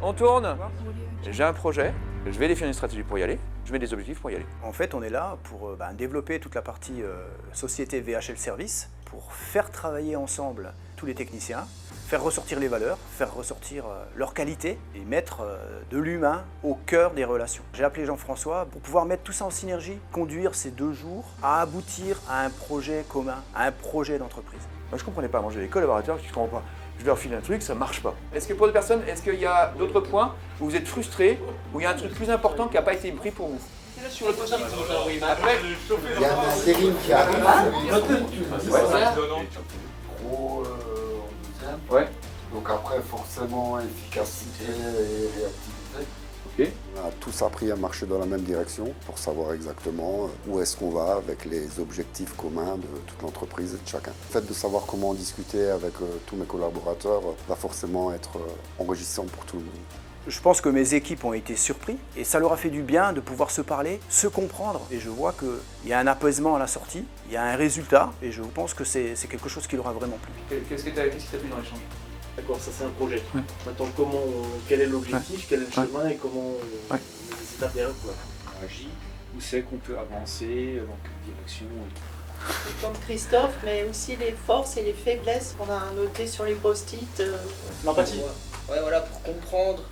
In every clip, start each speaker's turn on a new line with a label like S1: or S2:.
S1: On tourne. J'ai un projet, je vais définir une stratégie pour y aller, je mets des objectifs pour y aller.
S2: En fait, on est là pour développer toute la partie société VHL Service, pour faire travailler ensemble tous les techniciens, faire ressortir les valeurs, faire ressortir leur qualité et mettre de l'humain au cœur des relations. J'ai appelé Jean-François pour pouvoir mettre tout ça en synergie, conduire ces 2 jours à aboutir à un projet commun, à un projet d'entreprise.
S1: Moi, je ne comprenais pas, moi j'ai des collaborateurs qui ne comprennent pas. Je leur file un truc, ça ne marche pas. Est-ce que pour des personnes, est-ce qu'il y a d'autres points où vous êtes frustrés, où il y a un truc plus important qui n'a pas été pris pour vous? Sur le poste, après,
S3: il y a un intérim qui arrive.
S1: Ouais.
S3: Donc après, forcément, efficacité et réactivité.
S4: On a tous appris à marcher dans la même direction pour savoir exactement où est-ce qu'on va avec les objectifs communs de toute l'entreprise et de chacun. Le fait de savoir comment discuter avec tous mes collaborateurs va forcément être enrichissant pour tout le monde.
S2: Je pense que mes équipes ont été surpris et ça leur a fait du bien de pouvoir se parler, se comprendre. Et je vois qu'il y a un apaisement à la sortie, il y a un résultat et je pense que c'est quelque chose qui leur a vraiment plu.
S1: Qu'est-ce qui t'a plu dans l'échange?
S5: D'accord, ça c'est un projet. Ouais. Maintenant, quel est l'objectif, quel est le chemin et comment les étapes derrière quoi.
S6: On agit, où c'est qu'on peut avancer, dans quelle direction.
S7: Comme Christophe, mais aussi les forces et les faiblesses qu'on a notées sur les post-it.
S5: L'empathie.
S8: Ouais, voilà, pour comprendre.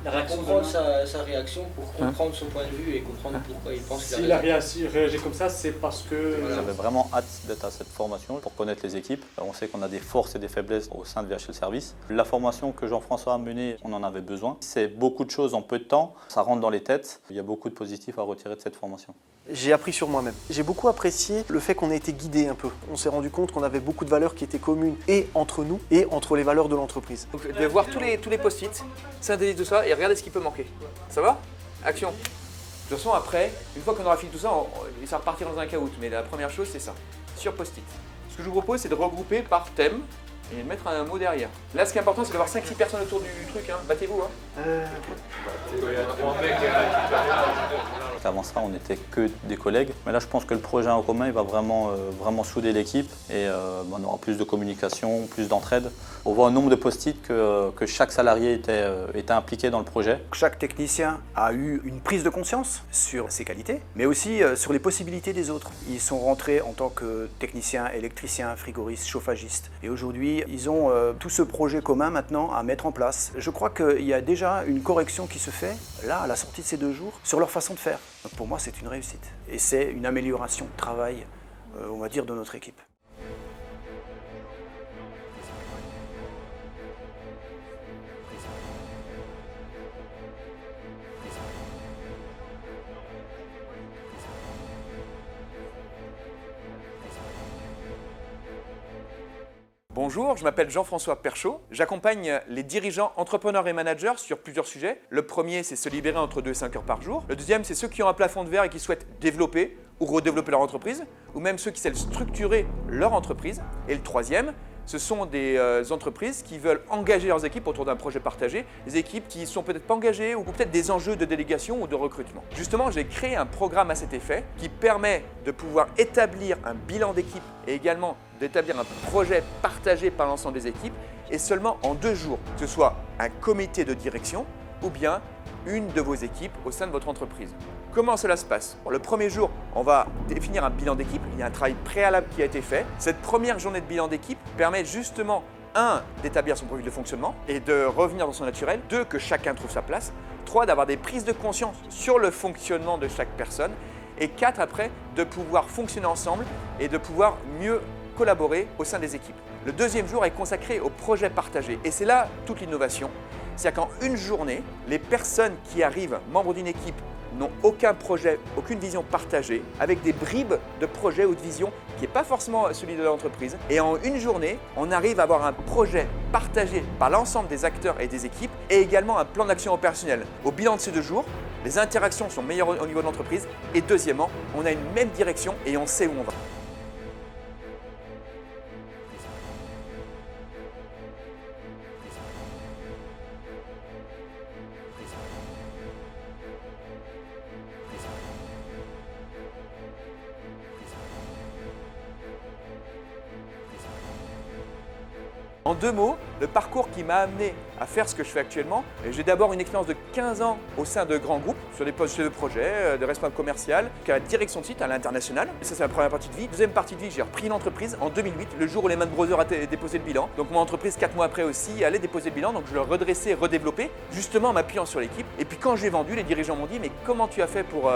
S5: La réaction
S8: comprendre sa réaction, pour comprendre son point de vue et comprendre pourquoi il pense qu'il
S5: a réagi comme ça, c'est parce que...
S9: J'avais vraiment hâte d'être à cette formation pour connaître les équipes. On sait qu'on a des forces et des faiblesses au sein de VHL Service. La formation que Jean-François a menée, on en avait besoin. C'est beaucoup de choses en peu de temps, ça rentre dans les têtes. Il y a beaucoup de positifs à retirer de cette formation.
S10: J'ai appris sur moi-même. J'ai beaucoup apprécié le fait qu'on ait été guidé un peu. On s'est rendu compte qu'on avait beaucoup de valeurs qui étaient communes et entre nous et entre les valeurs de l'entreprise.
S1: Donc, de voir tous les post-it, synthétiser tout ça et regarder ce qui peut manquer. Ça va? Action. De toute façon, après, une fois qu'on aura fini tout ça, ça repartira dans un caout. Mais la première chose, c'est ça. Sur post-it. Ce que je vous propose, c'est de regrouper par thème et de mettre un mot derrière. Là, ce qui est important, c'est d'avoir 5-6 personnes autour du truc. Hein. Battez-vous. Hein.
S9: Avant ça, on n'était que des collègues. Mais là, je pense que le projet en commun, il va vraiment souder l'équipe. Et on aura plus de communication, plus d'entraide. On voit un nombre de post-it que chaque salarié était impliqué dans le projet.
S2: Chaque technicien a eu une prise de conscience sur ses qualités, mais aussi sur les possibilités des autres. Ils sont rentrés en tant que techniciens, électriciens, frigoristes, chauffagistes. Et aujourd'hui, ils ont tout ce projet commun maintenant à mettre en place. Je crois qu'il y a déjà une correction qui se fait, là, à la sortie de ces 2 jours, sur leur façon de faire. Donc pour moi, c'est une réussite. Et c'est une amélioration de travail, on va dire, de notre équipe.
S1: Bonjour, je m'appelle Jean-François Perchaud. J'accompagne les dirigeants, entrepreneurs et managers sur plusieurs sujets. Le premier, c'est se libérer entre 2 et 5 heures par jour. Le deuxième, c'est ceux qui ont un plafond de verre et qui souhaitent développer ou redévelopper leur entreprise, ou même ceux qui savent structurer leur entreprise. Et le troisième, ce sont des entreprises qui veulent engager leurs équipes autour d'un projet partagé, des équipes qui ne sont peut-être pas engagées ou peut-être des enjeux de délégation ou de recrutement. Justement, j'ai créé un programme à cet effet qui permet de pouvoir établir un bilan d'équipe et également d'établir un projet partagé par l'ensemble des équipes et seulement en 2 jours, que ce soit un comité de direction ou bien une de vos équipes au sein de votre entreprise. Comment cela se passe? Le premier jour, on va définir un bilan d'équipe. Il y a un travail préalable qui a été fait. Cette première journée de bilan d'équipe permet justement, 1, d'établir son profil de fonctionnement et de revenir dans son naturel. 2, que chacun trouve sa place. 3, d'avoir des prises de conscience sur le fonctionnement de chaque personne. Et 4, après, de pouvoir fonctionner ensemble et de pouvoir mieux collaborer au sein des équipes. Le deuxième jour est consacré au projet partagé. Et c'est là toute l'innovation. C'est-à-dire qu'en une journée, les personnes qui arrivent, membres d'une équipe, n'ont aucun projet, aucune vision partagée, avec des bribes de projet ou de vision qui n'est pas forcément celui de l'entreprise. Et en une journée, on arrive à avoir un projet partagé par l'ensemble des acteurs et des équipes et également un plan d'action opérationnel. Au bilan de ces 2 jours, les interactions sont meilleures au niveau de l'entreprise et deuxièmement, on a une même direction et on sait où on va. En 2 mots, le parcours qui m'a amené à faire ce que je fais actuellement, j'ai d'abord une expérience de 15 ans au sein de grands groupes, sur des postes de projet, de responsable commercial, qu'à la direction de site à l'international. Ça, c'est la première partie de vie. Deuxième partie de vie, j'ai repris l'entreprise en 2008, le jour où Lehman Brothers a déposé le bilan. Donc mon entreprise, 4 mois après aussi, allait déposer le bilan, donc je le redressais, redéveloppé, justement en m'appuyant sur l'équipe. Et puis quand j'ai vendu, les dirigeants m'ont dit, mais comment tu as fait pour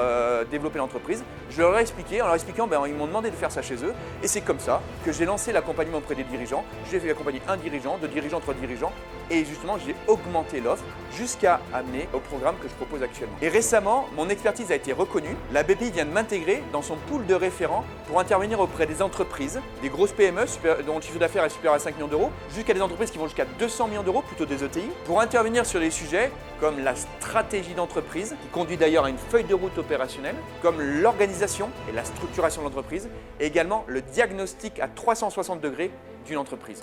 S1: développer l'entreprise? Je leur ai expliqué, en leur expliquant, ils m'ont demandé de faire ça chez eux. Et c'est comme ça que j'ai lancé l'accompagnement auprès des dirigeants. J'ai fait accompagner 1 dirigeant, 2 dirigeants, 3 dirigeants. Et justement, j'ai augmenté l'offre jusqu'à amener au programme que je propose actuellement. Et récemment, mon expertise a été reconnue. La BPI vient de m'intégrer dans son pool de référents pour intervenir auprès des entreprises, des grosses PME dont le chiffre d'affaires est supérieur à 5 millions d'euros, jusqu'à des entreprises qui vont jusqu'à 200 millions d'euros, plutôt des ETI, pour intervenir sur des sujets comme la stratégie d'entreprise, qui conduit d'ailleurs à une feuille de route opérationnelle, comme l'organisation et la structuration de l'entreprise, et également le diagnostic à 360 degrés d'une entreprise.